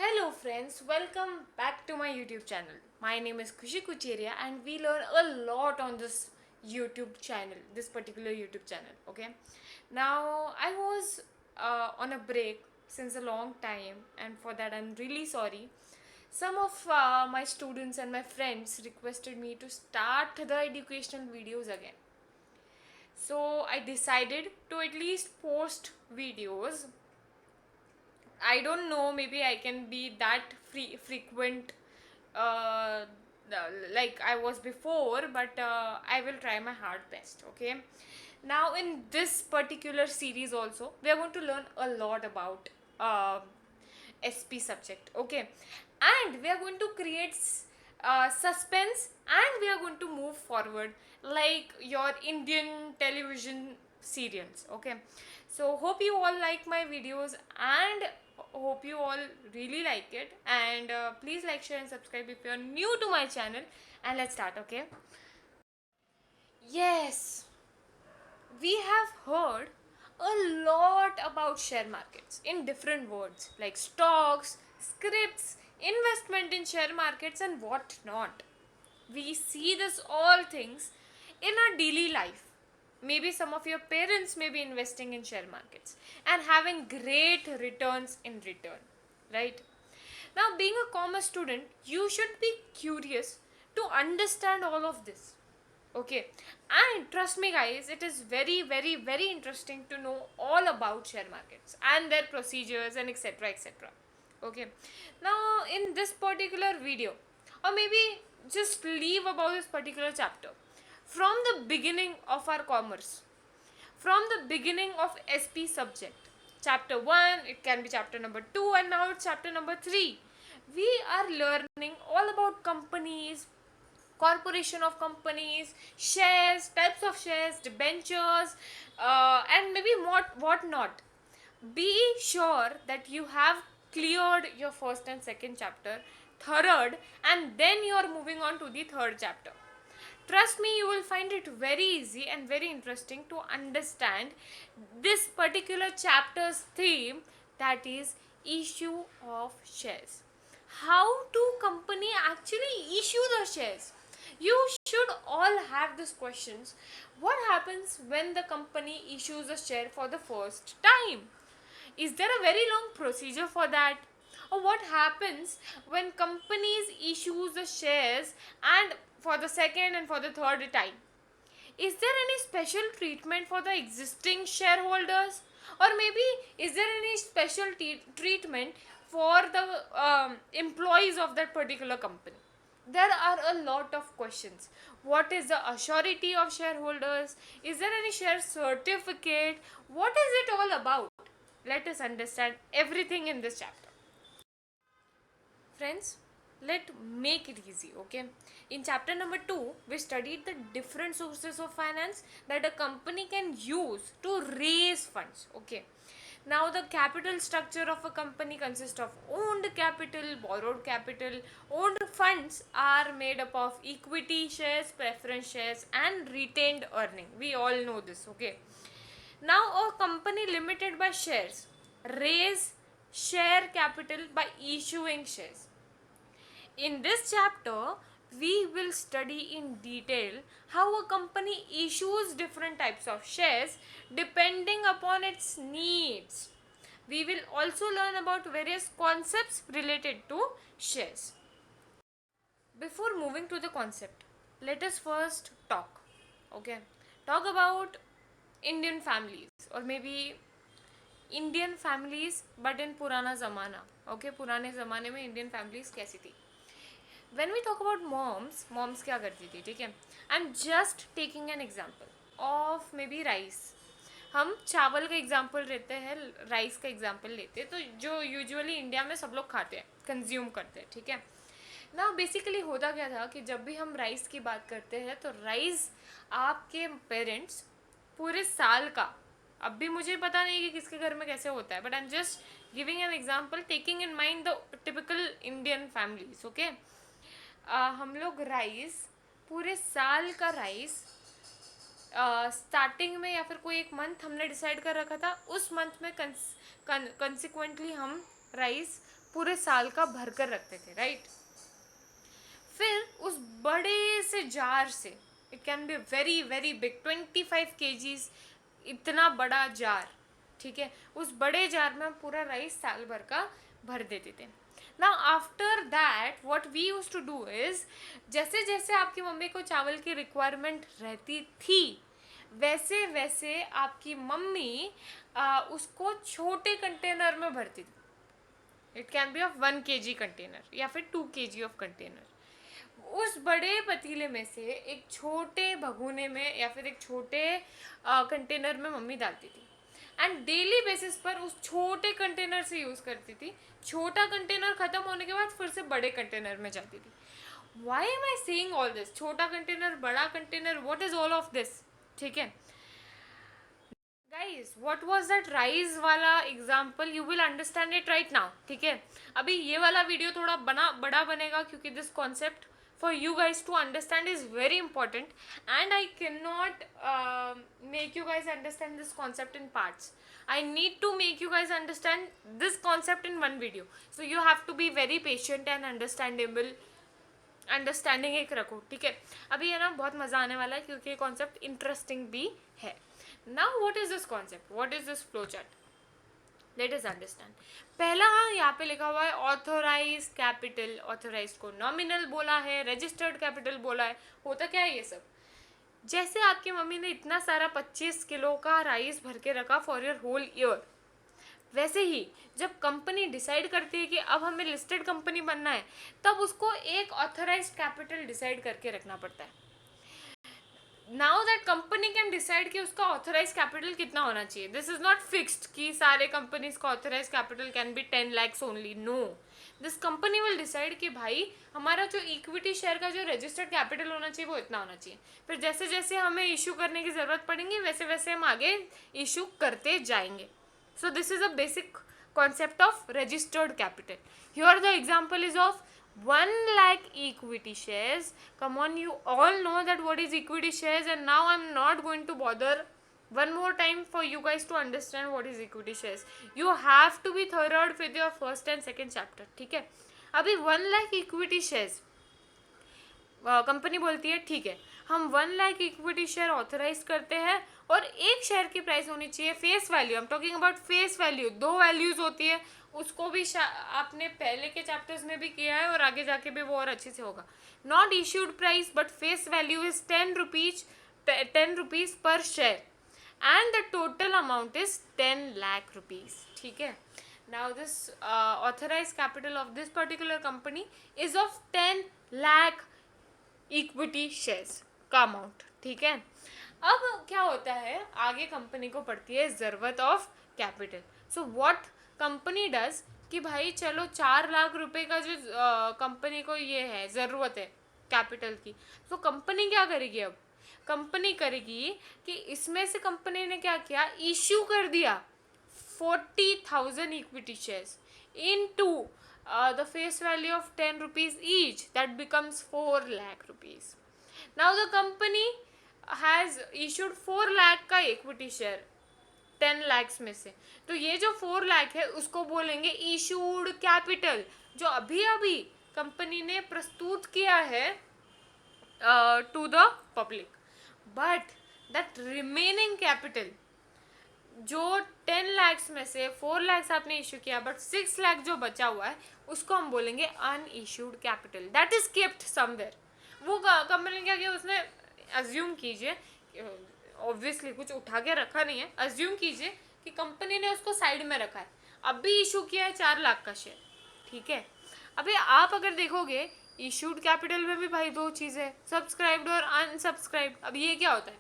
Hello friends, welcome back to my YouTube channel. My name is Khushi Kucheria and we learn a lot on this YouTube channel, this particular YouTube channel, okay? Now, I was on a break since a long time and for that I'm really sorry. Some of my students and my friends requested me to start the educational videos again. So, I decided to at least post videos. I don't know, maybe I can be that frequent uh, like I was before, but I will try my hard best, okay? Now, in this particular series, also, we are going to learn a lot about uh, SP subject, okay? And we are going to create suspense and we are going to move forward like your Indian television serials, okay? So, hope you all like my videos and hope you all really like it. And please like, share, and subscribe if you are new to my channel. And let's start, okay? Yes, we have heard a lot about share markets in different words like stocks, scripts, investment in share markets, and what not. We see this all things in our daily life. Maybe some of your parents may be investing in share markets and having great returns in return, right? Now, being a commerce student, you should be curious to understand all of this. Okay, and trust me, guys, it is very, very, very interesting to know all about share markets and their procedures and etc. etc. Okay, now in this particular video, or maybe just leave about this particular chapter from the beginning of our commerce, from the beginning of SP subject. Chapter 1, it can be chapter number 2, and now it's chapter number 3. We are learning all about companies, corporation of companies, shares, types of shares, debentures, and maybe what not. Be sure that you have cleared your first and second chapter, third, and then you are moving on to the third chapter. Trust me, you will find it very easy and very interesting to understand this particular chapter's theme, that is issue of shares. How do company actually issue the shares? You should all have these questions. What happens when the company issues a share for the first time? Is there a very long procedure for that? Or what happens when companies issues the shares and for the second and for the third time? Is there any special treatment for the existing shareholders? Or maybe is there any special treatment for the employees of that particular company? There are a lot of questions. What is the assurity of shareholders? Is there any share certificate? What is it all about? Let us understand everything in this chapter. Friends, let's make it easy, okay? In chapter number 2, we studied the different sources of finance that a company can use to raise funds, okay? Now, the capital structure of a company consists of owned capital, borrowed capital. Owned funds are made up of equity shares, preference shares, and retained earning. We all know this, okay? Now, a company limited by shares raise share capital by issuing shares. In this chapter, we will study in detail how a company issues different types of shares depending upon its needs. We will also learn about various concepts related to shares. Before moving to the concept, let us first talk. Okay, talk about Indian families, or maybe Indian families but in पुराना ज़माना. Okay, पुराने ज़माने में Indian families कैसी थी? When we talk about moms, moms क्या करती थी? ठीक है, I am just taking an example of maybe rice. हम चावल का एग्जाम्पल लेते हैं, राइस का एग्जाम्पल लेते हैं, तो जो यूजुअली इंडिया में सब लोग खाते हैं, कंज्यूम करते हैं. ठीक है ना, बेसिकली होता क्या था कि जब भी हम राइस की बात करते हैं तो राइस आपके पेरेंट्स पूरे साल का, अब भी मुझे पता नहीं कि किसके घर में कैसे होता है, but I am just giving an example taking in mind the typical Indian families. Okay, हम लोग राइस, पूरे साल का राइस स्टार्टिंग में या फिर कोई एक मंथ हमने डिसाइड कर रखा था, उस मंथ में कंसिक्वेंटली हम राइस पूरे साल का भर कर रखते थे, राइट। फिर उस बड़े से जार से, it can be very very big, 25 kgs, इतना बड़ा जार, ठीक है, उस बड़े जार में हम पूरा राइस साल भर का भर देते थे। ना after that what we use to do is, जैसे जैसे आपकी मम्मी को चावल की रिक्वायरमेंट रहती थी, वैसे वैसे आपकी मम्मी उसको छोटे कंटेनर में भरती थी। It can be of 1 kg container या फिर 2 kg ऑफ कंटेनर। उस बड़े पतीले में से एक छोटे भगोने में या फिर एक छोटे कंटेनर में मम्मी डालती थी, एंड डेली बेसिस पर उस छोटे कंटेनर से यूज़ करती थी। छोटा कंटेनर ख़त्म होने के बाद फिर से बड़े कंटेनर में जाती थी। Why am I saying all this? छोटा कंटेनर, बड़ा container, what is all of this? ठीक है guys, what was that rice वाला example, you will understand it right now, ठीक है। अभी ये वाला वीडियो थोड़ा बड़ा बनेगा क्योंकि this concept for you guys to understand is very important, and I cannot make you guys understand this concept in parts. I need to make you guys understand this concept in one video, so you have to be very patient and understanding एक रखो, ठीक है। अभी है ना बहुत मज़ा आने वाला है क्योंकि ये कॉन्सेप्ट इंटरेस्टिंग भी है। Now what is this concept, what is this flow chart, let us understand. पहला यहाँ पे लिखा हुआ है ऑथोराइज कैपिटल। ऑथोराइज को नॉमिनल बोला है, रजिस्टर्ड कैपिटल बोला है। होता क्या है ये सब? जैसे आपकी मम्मी ने इतना सारा 25 किलो का राइस भर के रखा फॉर योर होल ईयर, वैसे ही जब कंपनी डिसाइड करती है कि अब हमें लिस्टेड कंपनी बनना है, तब उसको एक ऑथोराइज कैपिटल डिसाइड करके रखना पड़ता है। Now that company can decide कि उसका ऑथोराइज कैपिटल कितना होना चाहिए। दिस इज नॉट फिक्स्ड कि सारे कंपनीज का authorise capital can be 10 lakhs only, no. This company will decide कि भाई हमारा जो इक्विटी शेयर का जो रजिस्टर्ड कैपिटल होना चाहिए वो इतना होना चाहिए। फिर जैसे जैसे हमें इशू करने की ज़रूरत पड़ेगी वैसे वैसे हम आगे इशू करते जाएंगे। सो this is a basic concept of registered capital. Here the example is of 1 lakh equity shares. Come on, you all know that what is equity shares, and now I'm not going to bother one more time for you guys to understand what is equity shares. You have to be thorough with your first and second chapter, ठीक है। अभी 1 lakh equity shares company बोलती है ठीक है हम 1 lakh equity share authorise करते हैं और एक शेयर की प्राइस होनी चाहिए face value. I am talking about face value. 2 values होती है, उसको भी आपने पहले के चैप्टर्स में भी किया है और आगे जाके भी वो और अच्छे से होगा। Not issued price but face value is 10 rupees per share and the total amount is 10 lakh rupees, ठीक है। Now this authorise capital of this particular company is of 10 lakh equity shares का अमाउंट, ठीक है। अब क्या होता है, आगे कंपनी को पड़ती है ज़रूरत of capital. So what company does कि भाई चलो 4 लाख रुपए का जो कंपनी को ये है ज़रूरत है कैपिटल की, तो कंपनी क्या करेगी? अब कंपनी करेगी कि इसमें से कंपनी ने क्या किया, इश्यू कर दिया 40,000 equity shares into the face value of 10 rupees each, that becomes 4 lakh rupees. Now the company has issued 4 lakh का equity share 10 lakhs में से, तो ये जो 4 lakh है उसको बोलेंगे issued capital, जो अभी अभी कंपनी ने प्रस्तुत किया है to the public. But that remaining capital जो 10 lakhs में से 4 lakhs आपने इशू किया बट 6 lakh जो बचा हुआ है उसको हम बोलेंगे unissued capital, that is kept somewhere. वो कंपनी ने क्या किया, उसने अज्यूम कीजिए, ऑब्वियसली कुछ उठा के रखा नहीं है, अज्यूम कीजिए कि कंपनी ने उसको साइड में रखा है, अब भी इशू किया है 4 लाख का शेयर, ठीक है। अभी आप अगर देखोगे इशूड कैपिटल में भी भाई 2 चीज़ें, सब्सक्राइब्ड और अनसब्सक्राइब्ड। अब ये क्या होता है,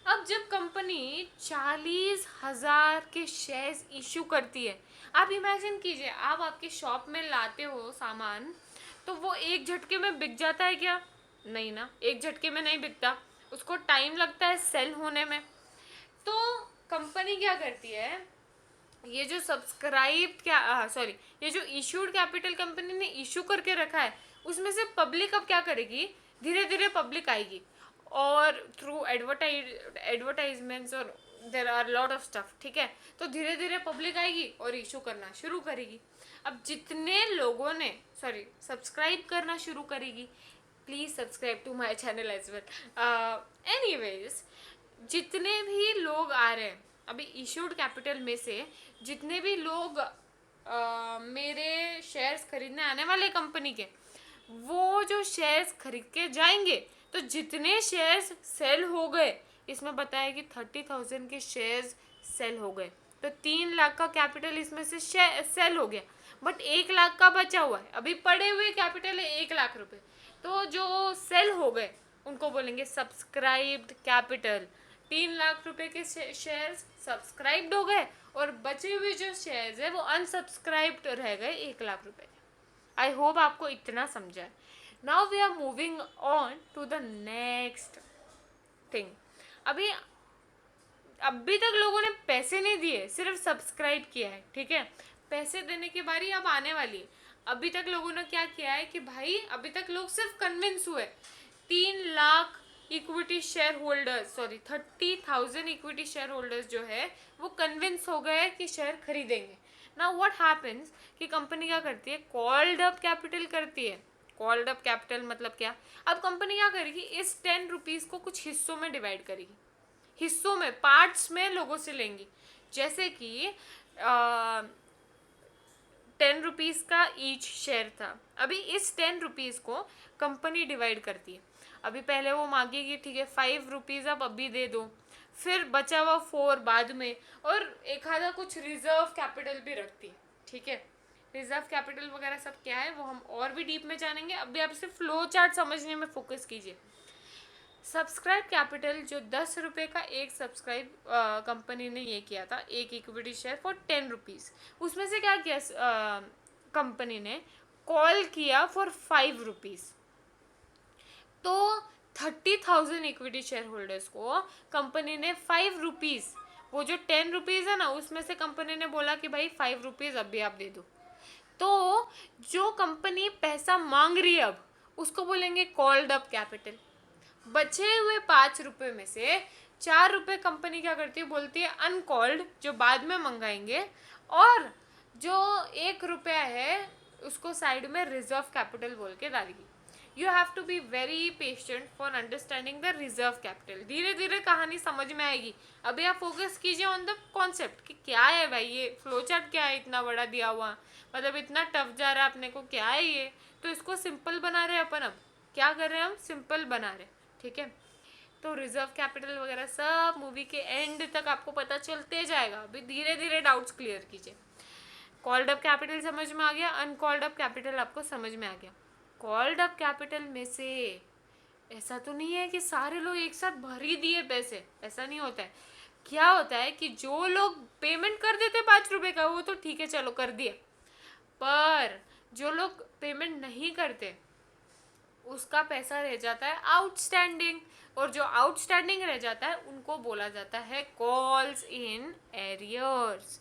अब जब कंपनी 40,000 के शेयर्स इशू करती है, आप इमेजिन कीजिए आप आपकी शॉप में लाते हो सामान, तो वो एक झटके में बिक जाता है क्या? नहीं ना, एक झटके में नहीं बिकता, उसको टाइम लगता है सेल होने में। तो कंपनी क्या करती है, ये जो ये जो इशूड कैपिटल कंपनी ने इशू करके रखा है उसमें से पब्लिक अब क्या करेगी, धीरे धीरे पब्लिक आएगी और थ्रू एडवर्टाइजमेंट्स और there are lot of stuff, ठीक है। तो धीरे धीरे पब्लिक आएगी और इशू करना शुरू करेगी। अब जितने लोगों ने सब्सक्राइब करना शुरू करेगी, please subscribe to my channel as well. Anyways, जितने भी लोग आ रहे हैं अभी इशूड कैपिटल में से, जितने भी लोग मेरे शेयर्स खरीदने आने वाले कंपनी के, वो जो शेयर्स खरीद के जाएंगे, तो जितने शेयर्स सेल हो गए, इसमें बताया कि 30,000 के शेयर्स सेल हो गए, तो 3 लाख का कैपिटल इसमें से सेल हो गया, बट 1 लाख का बचा हुआ है, अभी पड़े हुए कैपिटल है 1 लाख रुपए, तो जो सेल हो गए उनको बोलेंगे सब्सक्राइब्ड कैपिटल। 3 लाख रुपए के शेयर्स सब्सक्राइब्ड हो गए और बचे हुए जो शेयर्स है वो अनसब्सक्राइब्ड रह गए 1 लाख रुपए। आई होप आपको इतना समझा है। Now we are moving on to the next thing. अभी तक लोगों ने पैसे नहीं दिए, सिर्फ सब्सक्राइब किया है, ठीक है। पैसे देने की बारी अब आने वाली है। अभी तक लोगों ने क्या किया है कि भाई अभी तक लोग सिर्फ कन्विंस हुए। 3 lakh equity share holders, 30,000 equity share holders जो है वो कन्विंस हो गए कि शेयर खरीदेंगे। नाउ व्हाट हैपेंस कि कंपनी क्या करती है, कॉल्ड अप कैपिटल करती है। कॉल्ड अप कैपिटल मतलब क्या, अब कंपनी क्या करेगी, इस 10 रुपीज़ को कुछ हिस्सों में डिवाइड करेगी, हिस्सों में, पार्ट्स में लोगों से लेंगी। जैसे कि 10 रुपीज़ का ईच शेयर था, अभी इस 10 रुपीज़ को कंपनी डिवाइड करती है। अभी पहले वो मांगेगी, ठीक है 5 रुपीज़ आप अभी दे दो, फिर बचा हुआ 4 बाद में, और एक आधा कुछ रिजर्व कैपिटल भी रखती है, ठीक है। रिजर्व कैपिटल वगैरह सब क्या है वो हम और भी डीप में जानेंगे, अभी आप सिर्फ फ्लो चार्ट समझने में फोकस कीजिए। सब्सक्राइब कैपिटल जो 10 रुपये का एक सब्सक्राइब कंपनी ने ये किया था, एक इक्विटी शेयर फॉर 10 रुपीज़, उसमें से क्या किया कंपनी ने, कॉल किया फॉर 5 रुपीज़, तो 30,000 इक्विटी शेयर होल्डर्स को कंपनी ने 5 रुपीज़, वो जो 10 रुपीज़ है ना उसमें से कंपनी ने बोला कि भाई 5 रुपीज़ अभी आप दे दो, तो जो कंपनी पैसा मांग रही है अब उसको बोलेंगे कॉल्ड अप कैपिटल। बचे हुए 5 रुपये में से 4 रुपये कंपनी क्या करती है, बोलती है अनकॉल्ड, जो बाद में मंगाएंगे, और जो 1 रुपया है उसको साइड में रिजर्व कैपिटल बोल के डालेगी। You have to be very patient for understanding the reserve capital, धीरे धीरे कहानी समझ में आएगी। अभी आप फोकस कीजिए ऑन द कॉन्सेप्ट कि क्या है भाई, ये फ्लो चार्ट क्या है इतना बड़ा दिया हुआ, मतलब इतना टफ जा रहा है अपने को, क्या है ये, तो इसको सिंपल बना रहे हैं अपन। अब क्या कर रहे हैं हम, सिंपल बना रहे हैं, ठीक है। तो रिजर्व कैपिटल वगैरह सब मूवी के एंड तक आपको पता चलते जाएगा, अभी धीरे धीरे डाउट्स क्लियर कीजिए। कॉल्ड अप कैपिटल समझ में आ गया, अनकॉल्ड अप कैपिटल आपको समझ में आ गया। कॉल्ड अप कैपिटल में से ऐसा तो नहीं है कि सारे लोग एक साथ भर ही दिए पैसे, ऐसा नहीं होता है। क्या होता है कि जो लोग पेमेंट कर देते 5 रुपए का वो तो ठीक है चलो कर दिया, पर जो लोग पेमेंट नहीं करते उसका पैसा रह जाता है आउटस्टैंडिंग, और जो आउटस्टैंडिंग रह जाता है उनको बोला जाता है कॉल्स इन एरियर्स।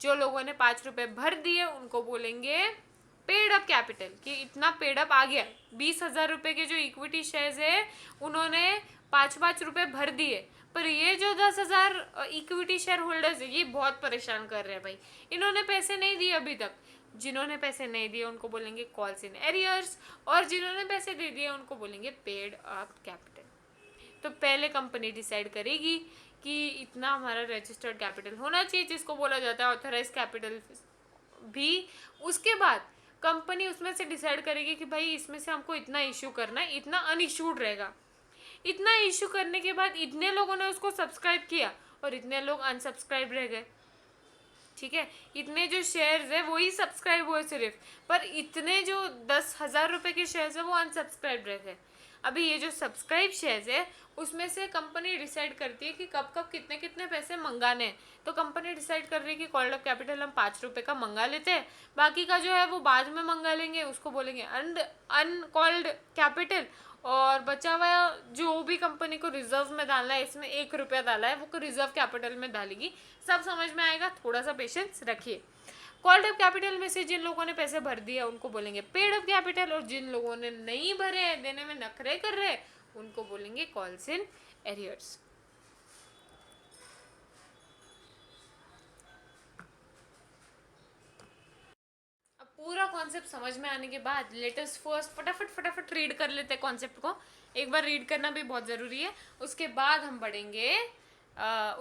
जो लोगों ने 5 रुपए भर दिए उनको बोलेंगे पेड अप कैपिटल, कि इतना पेड अप आ गया। 20,000 रुपये के जो इक्विटी शेयर्स है उन्होंने 5-5 रुपए भर दिए, पर ये जो 10,000 इक्विटी शेयर होल्डर्स है ये बहुत परेशान कर रहे हैं भाई, इन्होंने पैसे नहीं दिए अभी तक। जिन्होंने पैसे नहीं दिए उनको बोलेंगे कॉल्स इन एरियर्स, और जिन्होंने पैसे दे दिए उनको बोलेंगे पेड अप कैपिटल। तो पहले कंपनी डिसाइड करेगी कि इतना हमारा रजिस्टर्ड कैपिटल होना चाहिए, जिसको बोला जाता है ऑथराइज कैपिटल भी। उसके बाद कंपनी उसमें से डिसाइड करेगी कि भाई इसमें से हमको इतना इशू करना है, इतना अनइशूड रहेगा। इतना इशू करने के बाद इतने लोगों ने उसको सब्सक्राइब किया और इतने लोग अनसब्सक्राइब रह गए, ठीक है। इतने जो शेयर्स है वही सब्सक्राइब हुए सिर्फ, पर इतने जो 10,000 रुपये के शेयर्स है वो अनसब्सक्राइब रह गए। अभी ये जो सब्सक्राइब शेयर्स है उसमें से कंपनी डिसाइड करती है कि कब कब कितने कितने पैसे मंगाने हैं। तो कंपनी डिसाइड कर रही है कि कॉल्ड अप कैपिटल हम 5 रुपये का मंगा लेते हैं, बाकी का जो है वो बाद में मंगा लेंगे, उसको बोलेंगे अनकॉल्ड कैपिटल। और बचा हुआ जो भी कंपनी को रिजर्व में डालना है, इसमें 1 रुपया डाला है वो रिजर्व कैपिटल में डालेगी। सब समझ में आएगा, थोड़ा सा पेशेंस रखिए। कॉल्ड अप कैपिटल में से जिन लोगों ने पैसे भर दिए उनको बोलेंगे पेड अप कैपिटल, और जिन लोगों ने नहीं भरे, देने में नखरे कर रहे, उनको बोलेंगे कॉल्स इन एरियर्स। अब पूरा कॉन्सेप्ट समझ में आने के बाद लेट अस फर्स्ट फटाफट रीड कर लेते हैं कॉन्सेप्ट को। एक बार रीड करना भी बहुत ज़रूरी है। उसके बाद हम बढ़ेंगे,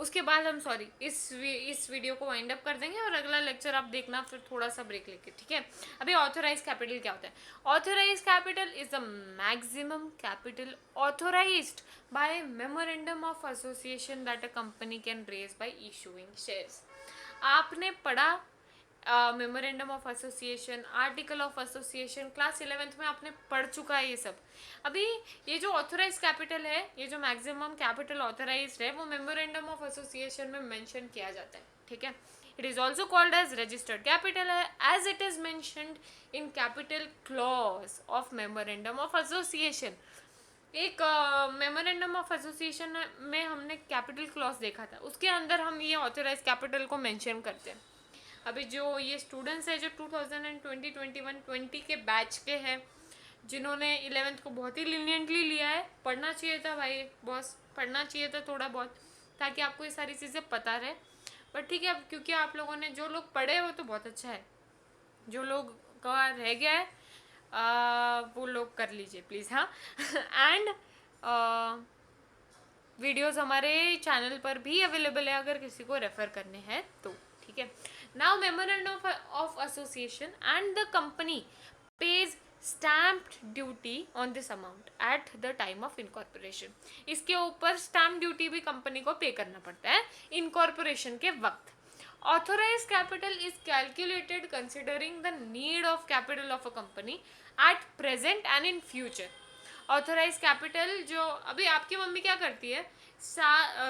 उसके बाद हम सॉरी इस वीडियो को वाइंड अप कर देंगे और अगला लेक्चर आप देखना फिर थोड़ा सा ब्रेक लेके, ठीक है। अभी ऑथोराइज कैपिटल क्या होता है? Authorise capital is the maximum capital authorised by memorandum of association that a company can raise by issuing shares. आपने पढ़ा memorandum of association, article of association, class 11th में आपने पढ़ चुका है ये सब। अभी ये जो ऑथोराइज कैपिटल है, ये जो मैक्सिमम कैपिटल ऑथोराइज्ड है, वो मेमोरेंडम ऑफ एसोसिएशन में मेंशन किया जाता है, ठीक है। It is also called as registered capital है, as it is mentioned in capital clause of memorandum of association. एक मेमोरेंडम ऑफ एसोसिएशन में हमने कैपिटल क्लॉज देखा था, उसके अंदर हम ये ऑथोराइज कैपिटल को मेंशन करते हैं। अभी जो ये स्टूडेंट्स हैं जो 2020, 21, 20 के बैच के हैं, जिन्होंने 11th को बहुत ही लीनियंटली लिया है, पढ़ना चाहिए था भाई बॉस, पढ़ना चाहिए था थोड़ा बहुत, ताकि आपको ये सारी चीज़ें पता रहे। बट ठीक है, अब क्योंकि आप लोगों ने, जो लोग पढ़े हो तो बहुत अच्छा है, जो लोग का रह गया है वो लोग कर लीजिए प्लीज़, हाँ। एंड वीडियोस हमारे चैनल पर भी अवेलेबल है अगर किसी को रेफ़र करने हैं तो, ठीक है। Now memorandum of association and the company page stamp duty on this amount at the time of incorporation. इसके ऊपर स्टैम्प ड्यूटी भी कंपनी को पे करना पड़ता है इनकॉर्पोरेशन के वक्त। Authorized capital is calculated considering the need of capital of a company at present and in future. Authorise capital जो अभी आपकी मम्मी क्या करती है,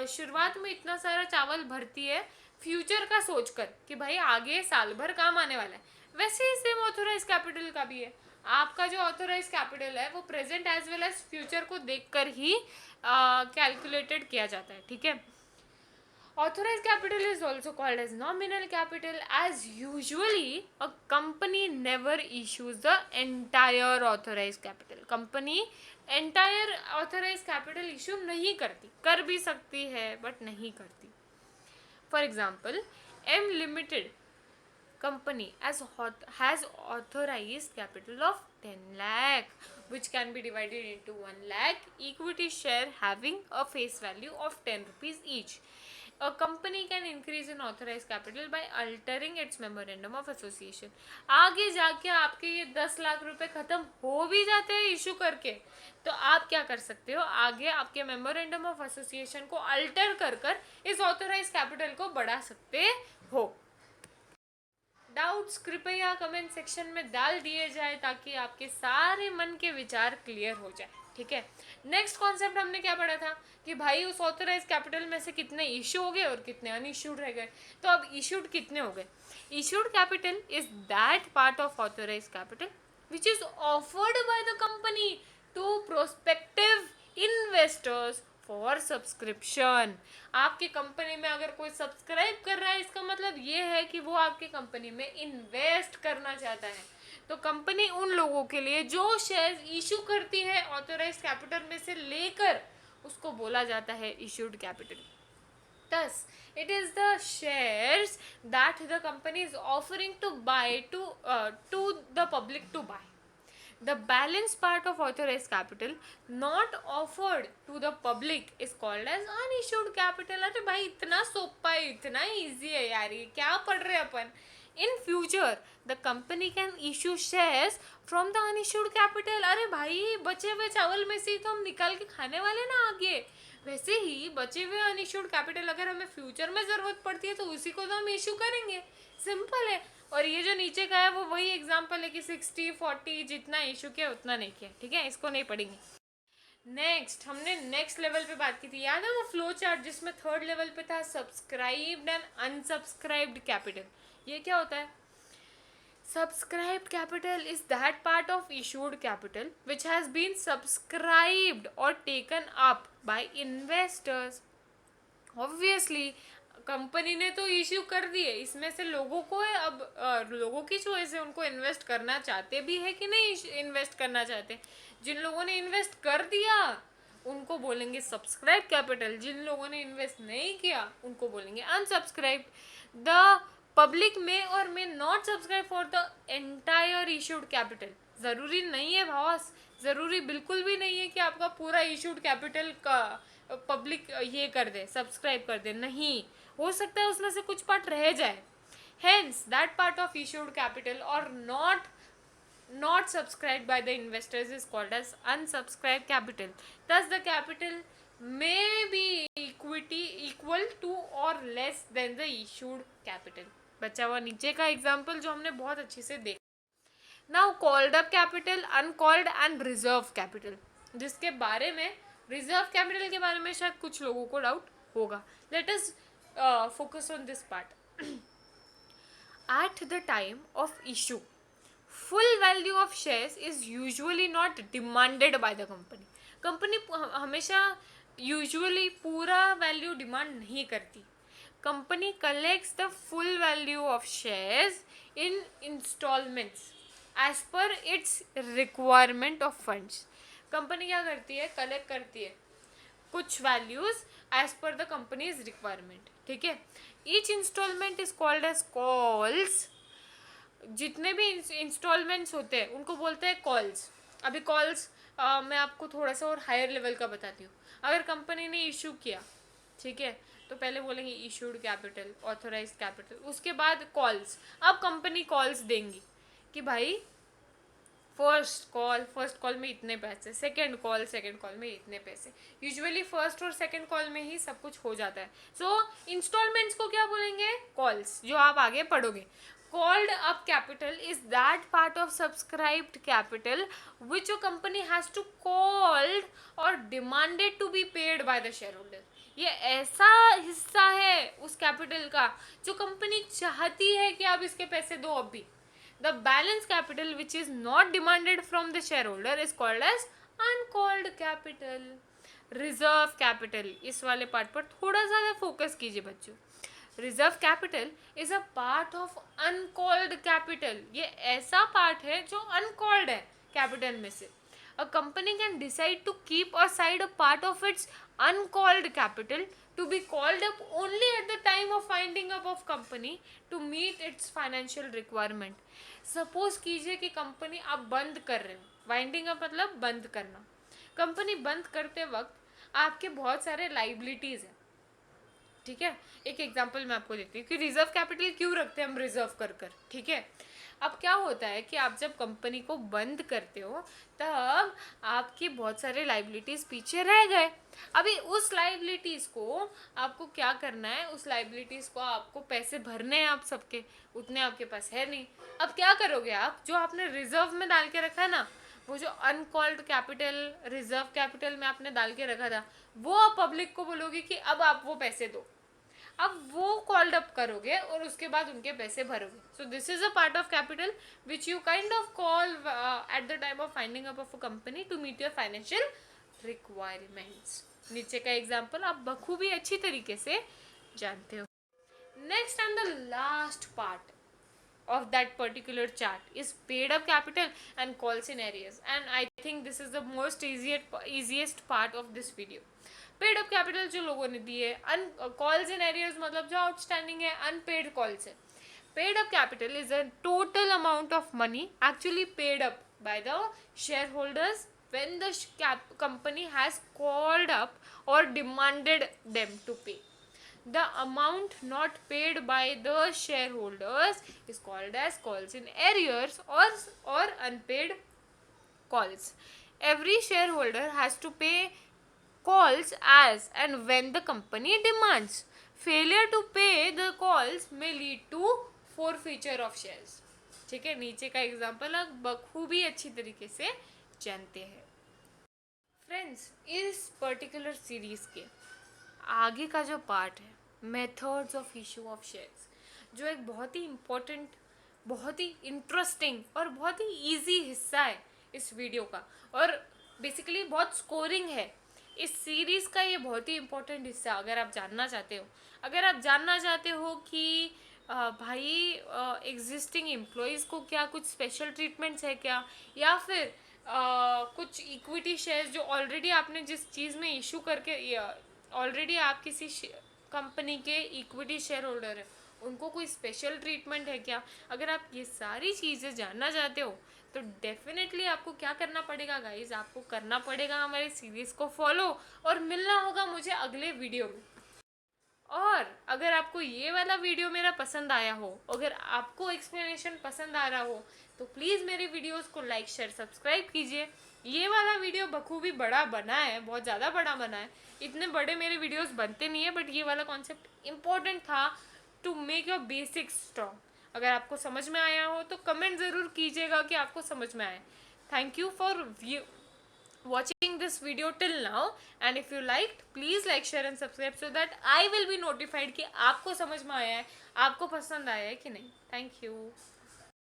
शुरुआत में इतना सारा चावल भरती है फ्यूचर का सोचकर कि भाई आगे साल भर काम आने वाला है, वैसे ही सेम ऑथोराइज कैपिटल का भी है। आपका जो ऑथोराइज कैपिटल है वो present as well as future को देखकर ही कैलकुलेटेड किया जाता है, ठीक है। Authorized capital is also called as nominal capital, as usually a company never issues the entire authorized capital. Company entire authorized capital issue नहीं करती, कर भी सकती है but नहीं करती। For example, M Limited company has authorized capital of 10 lakh, which can be divided into 1 lakh equity share having a face value of 10 rupees each. A company can increase in authorized capital by altering its memorandum of association. आगे जाके आपके ये 10 लाख रुपए खत्म हो भी जाते हैं इशू करके, तो आप क्या कर सकते हो, आगे आपके मेमोरेंडम ऑफ एसोसिएशन को अल्टर कर इस ऑथोराइज कैपिटल को बढ़ा सकते हो। डाउट्स कृपया कमेंट सेक्शन में डाल दिए जाए ताकि आपके सारे मन के विचार क्लियर हो जाए, ठीक है। नेक्स्ट कॉन्सेप्ट हमने क्या पढ़ा था कि भाई उस ऑथोराइज कैपिटल में से कितने इशू हो गए और कितने अनइशूड रह गए। तो अब इशूड कितने हो गए? Issued capital is that part of authorise capital which is offered by the company to prospective investors for subscription. आपकी कंपनी में अगर कोई सब्सक्राइब कर रहा है, इसका मतलब ये है कि वो आपकी कंपनी में इन्वेस्ट करना चाहता है। तो कंपनी उन लोगों के लिए जो शेयर्स इशू करती है ऑथोराइज्ड कैपिटल में से लेकर, उसको बोला जाता है issued capital. Thus, it is the shares that the company is offering to buy to the public to buy. The balance part of authorized capital not offered to the public is called as unissued capital. अरे भाई इतना सोपा है, इतना easy है यार, ये क्या पढ़ रहे अपन। In future, the company can issue shares from the unissued capital. अरे भाई बचे हुए चावल में से तो हम निकाल के खाने वाले ना आगे, वैसे ही बचे हुए अनइश्यूड कैपिटल अगर हमें फ्यूचर में ज़रूरत पड़ती है तो उसी को तो हम इशू करेंगे, सिंपल है। और ये जो नीचे का है वो वही एग्जांपल है कि 60-40 जितना इशू किया उतना नहीं किया, ठीक है, इसको नहीं पढ़ेंगे। नेक्स्ट हमने नेक्स्ट लेवल पे बात की थी, याद है वो फ्लो चार्ट जिसमें थर्ड लेवल पे था सब्सक्राइब्ड एंड अनसब्सक्राइब्ड कैपिटल। ये क्या होता है? Subscribed capital is that part of issued capital which has been subscribed or taken up by investors. Obviously, company ने तो इश्यू कर दिए, इसमें से लोगों को है, अब लोगों की चॉइस है, उनको इन्वेस्ट करना चाहते भी है कि नहीं इन्वेस्ट करना चाहते। जिन लोगों ने इन्वेस्ट कर दिया उनको बोलेंगे सब्सक्राइब कैपिटल, जिन लोगों ने इन्वेस्ट नहीं किया उनको बोलेंगे अनसब्सक्राइब्ड। द पब्लिक में और may not subscribe for the entire issued capital. ज़रूरी नहीं है बॉस, ज़रूरी बिल्कुल भी नहीं है कि आपका पूरा इशूड कैपिटल का पब्लिक ये कर दे, सब्सक्राइब कर दे, नहीं, हो सकता है उसमें से कुछ पार्ट रह जाए। Hence, that part of issued capital or not subscribed by the investors is called as unsubscribed capital. Thus, the capital may be equal to or less than the issued capital. बचा हुआ नीचे का example जो हमने बहुत अच्छे से देखा। Now called up capital, uncalled and reserve capital, जिसके बारे में रिजर्व कैपिटल के बारे में शायद कुछ लोगों को डाउट होगा। Let us focus on this part. At the time of issue, full value of shares is usually not demanded by the company. Company हमेशा यूजुअली पूरा वैल्यू डिमांड नहीं करती। Company collects the full value of shares in instalments as per its requirement of funds. Company क्या करती है, collect करती है कुछ values as per the company's requirement, ठीक है। Each instalment is called as calls. जितने भी इंस्टॉलमेंट्स होते हैं उनको बोलते हैं कॉल्स। अभी कॉल्स मैं आपको थोड़ा सा और हायर लेवल का बताती हूँ। अगर कंपनी ने इशू किया, ठीक है, तो पहले बोलेंगे इशूड कैपिटल, ऑथोराइज कैपिटल, उसके बाद कॉल्स। अब कंपनी कॉल्स देंगी कि भाई फर्स्ट कॉल में इतने पैसे, सेकंड कॉल में इतने पैसे। यूजुअली फर्स्ट और सेकंड कॉल में ही सब कुछ हो जाता है। सो इंस्टॉलमेंट्स को क्या बोलेंगे, कॉल्स, जो आप आगे पढ़ोगे। Called up capital is that part of subscribed capital which a company has to called or demanded to be paid by the shareholder. ये ऐसा हिस्सा है उस कैपिटल का जो कंपनी चाहती है कि आप इसके पैसे दो अभी। The balance capital which is not demanded from the shareholder is called as uncalled capital. Reserve capital, इस वाले पार्ट पर थोड़ा सा फोकस कीजिए बच्चों। Reserve capital is a part of uncalled capital. ये ऐसा पार्ट है जो अनकॉल्ड है कैपिटल में से। A company can decide to keep aside a part of its uncalled capital to be called up only at the time of winding up of company to meet its financial requirement. Suppose कीजिए कि company आप बंद कर रहे हो, winding up मतलब बंद करना। कंपनी बंद करते वक्त आपके बहुत सारे लाइबिलिटीज हैं, ठीक है। एक एग्जांपल मैं आपको देती हूँ कि रिजर्व कैपिटल क्यों रखते हैं हम रिजर्व कर कर, ठीक है। अब क्या होता है कि आप जब कंपनी को बंद करते हो तब आपकी बहुत सारे लाइबिलिटीज पीछे रह गए। अभी उस लाइबिलिटीज को आपको क्या करना है, उस लाइबिलिटीज को आपको पैसे भरने हैं आप सबके, उतने आपके पास है नहीं। अब क्या करोगे आप, जो आपने रिजर्व में डाल के रखा है ना, वो जो अनकॉल्ड कैपिटल रिजर्व कैपिटल में आपने डाल के रखा था, वो आप पब्लिक को बोलोगे कि अब आप वो पैसे दो। अब वो कॉल्ड अप करोगे और उसके बाद उनके पैसे भरोगे। So this is a part of capital which you kind of call at the time of finding up of a company to meet your financial requirements. नीचे का एग्जाम्पल आप बखूबी अच्छी तरीके से जानते हो। Next and the last part of that particular chart is paid up capital and calls in arrears, and I think this is the most easiest part of this video. Paid up capital जो लोगों ने दिए, calls in arrears मतलब जो outstanding है, unpaid calls है। Paid up capital is a total amount of money actually paid up by the share holders when the company has called up or demanded them to pay. The amount not paid by the shareholders is called as calls in arrears or unpaid calls. Every shareholder has to pay calls as and when the company demands. Failure to pay the calls may lead to forfeiture of shares. ठीक है, नीचे का example आप बखूबी अच्छी तरीके से जानते हैं। फ्रेंड्स, इस पर्टिकुलर सीरीज के आगे का जो पार्ट है, methods of issue of shares, जो एक बहुत ही इम्पोर्टेंट, बहुत ही इंटरेस्टिंग और बहुत ही इजी हिस्सा है इस वीडियो का, और बेसिकली बहुत स्कोरिंग है इस सीरीज़ का। ये बहुत ही इम्पोर्टेंट हिस्सा अगर आप जानना चाहते हो। अगर आप जानना चाहते हो कि भाई एग्जिस्टिंग एम्प्लॉयज़ को क्या कुछ स्पेशल ट्रीटमेंट्स है क्या, या फिर कुछ इक्विटी शेयर्स जो ऑलरेडी आपने जिस चीज़ में इशू करके ऑलरेडी आप किसी कंपनी के इक्विटी शेयर होल्डर है, उनको कोई स्पेशल ट्रीटमेंट है क्या? अगर आप ये सारी चीज़ें जानना चाहते हो तो डेफिनेटली आपको क्या करना पड़ेगा गाइज, आपको करना पड़ेगा हमारे सीरीज़ को फॉलो और मिलना होगा मुझे अगले वीडियो में। और अगर आपको ये वाला वीडियो मेरा पसंद आया हो, अगर आपको एक्सप्लेनेशन पसंद आ रहा हो, तो प्लीज़ मेरे वीडियोस को लाइक शेयर सब्सक्राइब कीजिए। ये वाला वीडियो बखूबी बड़ा बना है, बहुत ज़्यादा बड़ा बना है। इतने बड़े मेरे वीडियोस बनते नहीं है, बट ये वाला कॉन्सेप्ट इम्पोर्टेंट था to make your basics strong. अगर आपको समझ में आया हो तो कमेंट ज़रूर कीजिएगा कि आपको समझ में आए। Thank you for watching this video till now, and if you liked please like share and subscribe so that I will be notified कि आपको समझ में आया है, आपको पसंद आया है कि नहीं. Thank you.